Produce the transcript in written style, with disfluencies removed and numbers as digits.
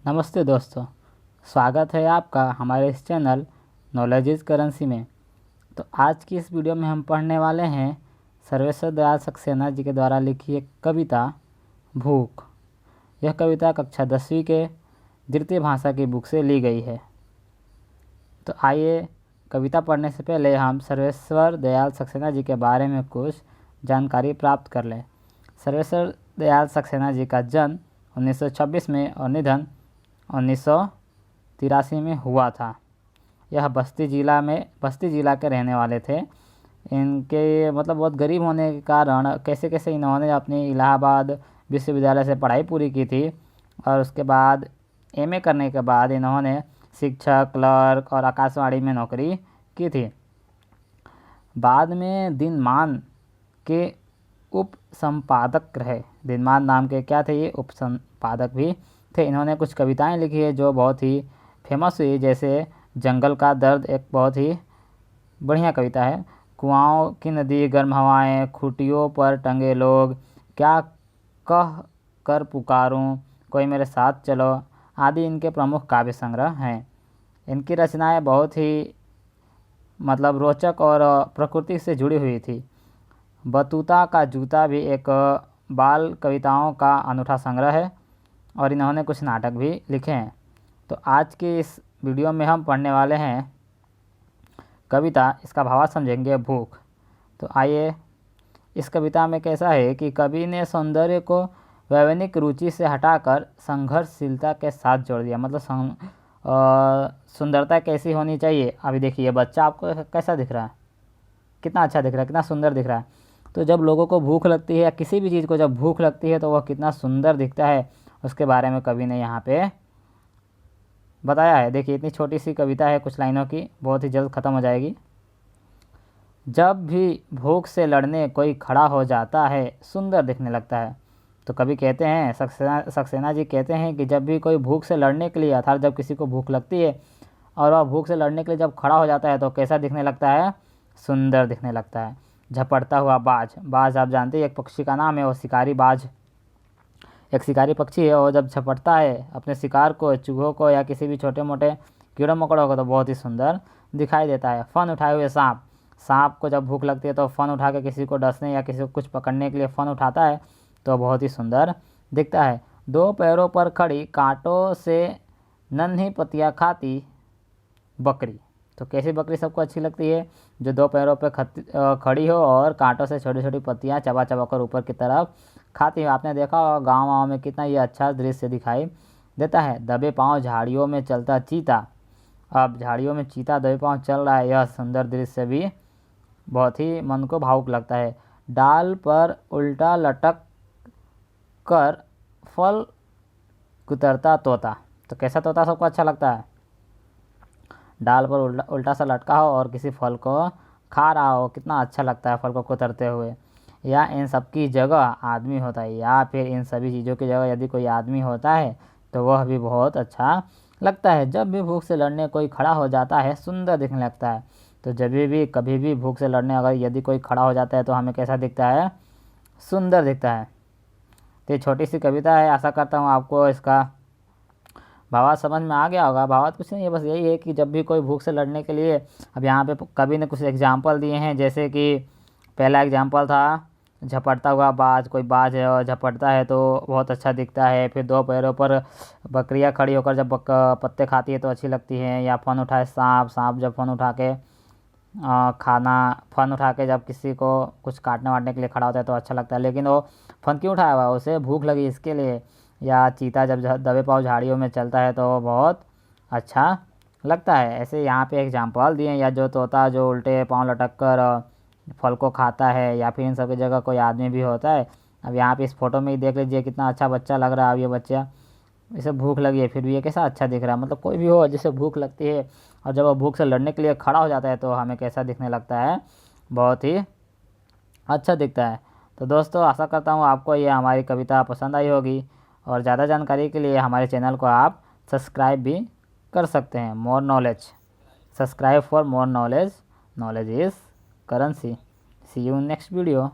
नमस्ते दोस्तों, स्वागत है आपका हमारे इस चैनल नॉलेज इज़ करेंसी में। तो आज की इस वीडियो में हम पढ़ने वाले हैं सर्वेश्वर दयाल सक्सेना जी के द्वारा लिखी एक कविता भूख। यह कविता कक्षा 10वीं के द्वितीय भाषा की बुक से ली गई है। तो आइए कविता पढ़ने से पहले हम सर्वेश्वर दयाल सक्सेना जी के बारे में कुछ जानकारी प्राप्त कर लें। सर्वेश्वर दयाल सक्सेना जी का जन्म 1926 में और निधन 1983 में हुआ था। यह बस्ती जिला के रहने वाले थे। इनके बहुत गरीब होने के कारण कैसे कैसे इन्होंने अपनी इलाहाबाद विश्वविद्यालय से पढ़ाई पूरी की थी और उसके बाद एमए करने के बाद इन्होंने शिक्षक, क्लर्क और आकाशवाणी में नौकरी की थी। बाद में दिनमान के उप संपादक रहे। दिनमान नाम के क्या थे ये? उप संपादक भी थे। इन्होंने कुछ कविताएं लिखी है जो बहुत ही फेमस हुई, जैसे जंगल का दर्द एक बहुत ही बढ़िया कविता है। कुआओं की नदी, गर्म हवाएं, खूंटियों पर टंगे लोग, क्या कह कर पुकारूं, कोई मेरे साथ चलो आदि इनके प्रमुख काव्य संग्रह हैं। इनकी रचनाएं बहुत ही रोचक और प्रकृति से जुड़ी हुई थी। बतूता का जूता भी एक बाल कविताओं का अनूठा संग्रह है और इन्होंने कुछ नाटक भी लिखे हैं। तो आज की इस वीडियो में हम पढ़ने वाले हैं कविता, इसका भावार्थ समझेंगे भूख। तो आइए, इस कविता में कैसा है कि कवि ने सौंदर्य को वैज्ञानिक रुचि से हटाकर संघर्षशीलता के साथ जोड़ दिया। सुंदरता कैसी होनी चाहिए। अभी देखिए, ये बच्चा आपको कैसा दिख रहा है, कितना अच्छा दिख रहा है, कितना सुंदर दिख रहा है। तो जब लोगों को भूख लगती है या किसी भी चीज़ को जब भूख लगती है तो वह कितना सुंदर दिखता है, उसके बारे में कवि ने यहाँ पे बताया है। देखिए, इतनी छोटी सी कविता है, कुछ लाइनों की, बहुत ही जल्द ख़त्म हो जाएगी। जब भी भूख से लड़ने कोई खड़ा हो जाता है सुंदर दिखने लगता है। तो कवि कहते हैं, सक्सेना जी कहते हैं कि जब भी कोई भूख से लड़ने के लिए, अर्थात जब किसी को भूख लगती है और वह भूख से लड़ने के लिए जब खड़ा हो जाता है तो कैसा दिखने लगता है? सुंदर दिखने लगता है। झपटता हुआ बाज, बाज आप जानते हैं एक पक्षी का नाम है, वो शिकारी बाज एक शिकारी पक्षी है। और जब झपटता है अपने शिकार को, चूहों को या किसी भी छोटे मोटे कीड़ों मकोड़ों को, तो बहुत ही सुंदर दिखाई देता है। फन उठाए हुए सांप, सांप को जब भूख लगती है तो फन उठा के किसी को डसने या किसी को कुछ पकड़ने के लिए फन उठाता है तो बहुत ही सुंदर दिखता है। दो पैरों पर खड़ी, कांटों से नन्ही पत्तियाँ खाती बकरी। तो कैसी बकरी सबको अच्छी लगती है? जो दो पैरों पर खड़ी हो और कांटों से छोटी छोटी पत्तियाँ चबा चबा कर ऊपर की तरफ खाती है। आपने देखा होगा गाँव में कितना ये अच्छा दृश्य दिखाई देता है। दबे पाँव झाड़ियों में चलता चीता। अब झाड़ियों में चीता दबे पाँव चल रहा है, यह सुंदर दृश्य भी बहुत ही मन को भावुक लगता है। डाल पर उल्टा लटक कर फल कुतरता तोता। तो कैसा तोता सबको अच्छा लगता है? डाल पर उल्टा सा लटका हो और किसी फल को खा रहा हो, कितना अच्छा लगता है फल को कुतरते हुए। या इन सब की जगह आदमी होता है, या फिर इन सभी चीज़ों की जगह यदि कोई आदमी होता है तो वह भी बहुत अच्छा लगता है। जब भी भूख से लड़ने कोई खड़ा हो जाता है सुंदर दिखने लगता है। तो जब भी कभी भी भूख से लड़ने अगर यदि कोई खड़ा हो जाता है तो हमें कैसा दिखता है? सुंदर दिखता है। तो ये छोटी सी कविता है, आशा करता हूँ आपको इसका भावार्थ समझ में आ गया होगा। भावार्थ कुछ नहीं है, बस यही है कि जब भी कोई भूख से लड़ने के लिए, अब यहाँ पे कवि ने कुछ एग्जाम्पल दिए हैं। जैसे कि पहला एग्जाम्पल था झपटता हुआ बाज, कोई बाज है और झपटता है तो बहुत अच्छा दिखता है। फिर दो पैरों पर बकरियाँ खड़ी होकर जब पत्ते खाती है तो अच्छी लगती हैं। या फन उठाए सांप, सांप जब फन उठा के फन उठा के जब किसी को कुछ काटने वाटने के लिए खड़ा होता है तो अच्छा लगता है, लेकिन वो फन क्यों उठाया हुआ है? उसे भूख लगी इसके लिए। या चीता जब दबे पाँव झाड़ियों में चलता है तो बहुत अच्छा लगता है। ऐसे यहाँ पे एग्जाम्पल दिए। या जो तोता जो उल्टे पाँव लटक कर फल को खाता है, या फिर इन सब की जगह कोई आदमी भी होता है। अब यहाँ पे इस फोटो में ही देख लीजिए कितना अच्छा बच्चा लग रहा है। अब ये बच्चा, इसे भूख लगी है फिर भी ये कैसा अच्छा दिख रहा है। कोई भी हो जिसे भूख लगती है और जब वो भूख से लड़ने के लिए खड़ा हो जाता है तो हमें कैसा दिखने लगता है? बहुत ही अच्छा दिखता है। तो दोस्तों, आशा करता हूँ आपको ये हमारी कविता पसंद आई होगी और ज़्यादा जानकारी के लिए हमारे चैनल को आप सब्सक्राइब भी कर सकते हैं। More knowledge, subscribe for more knowledge, knowledge is currency. See you next video.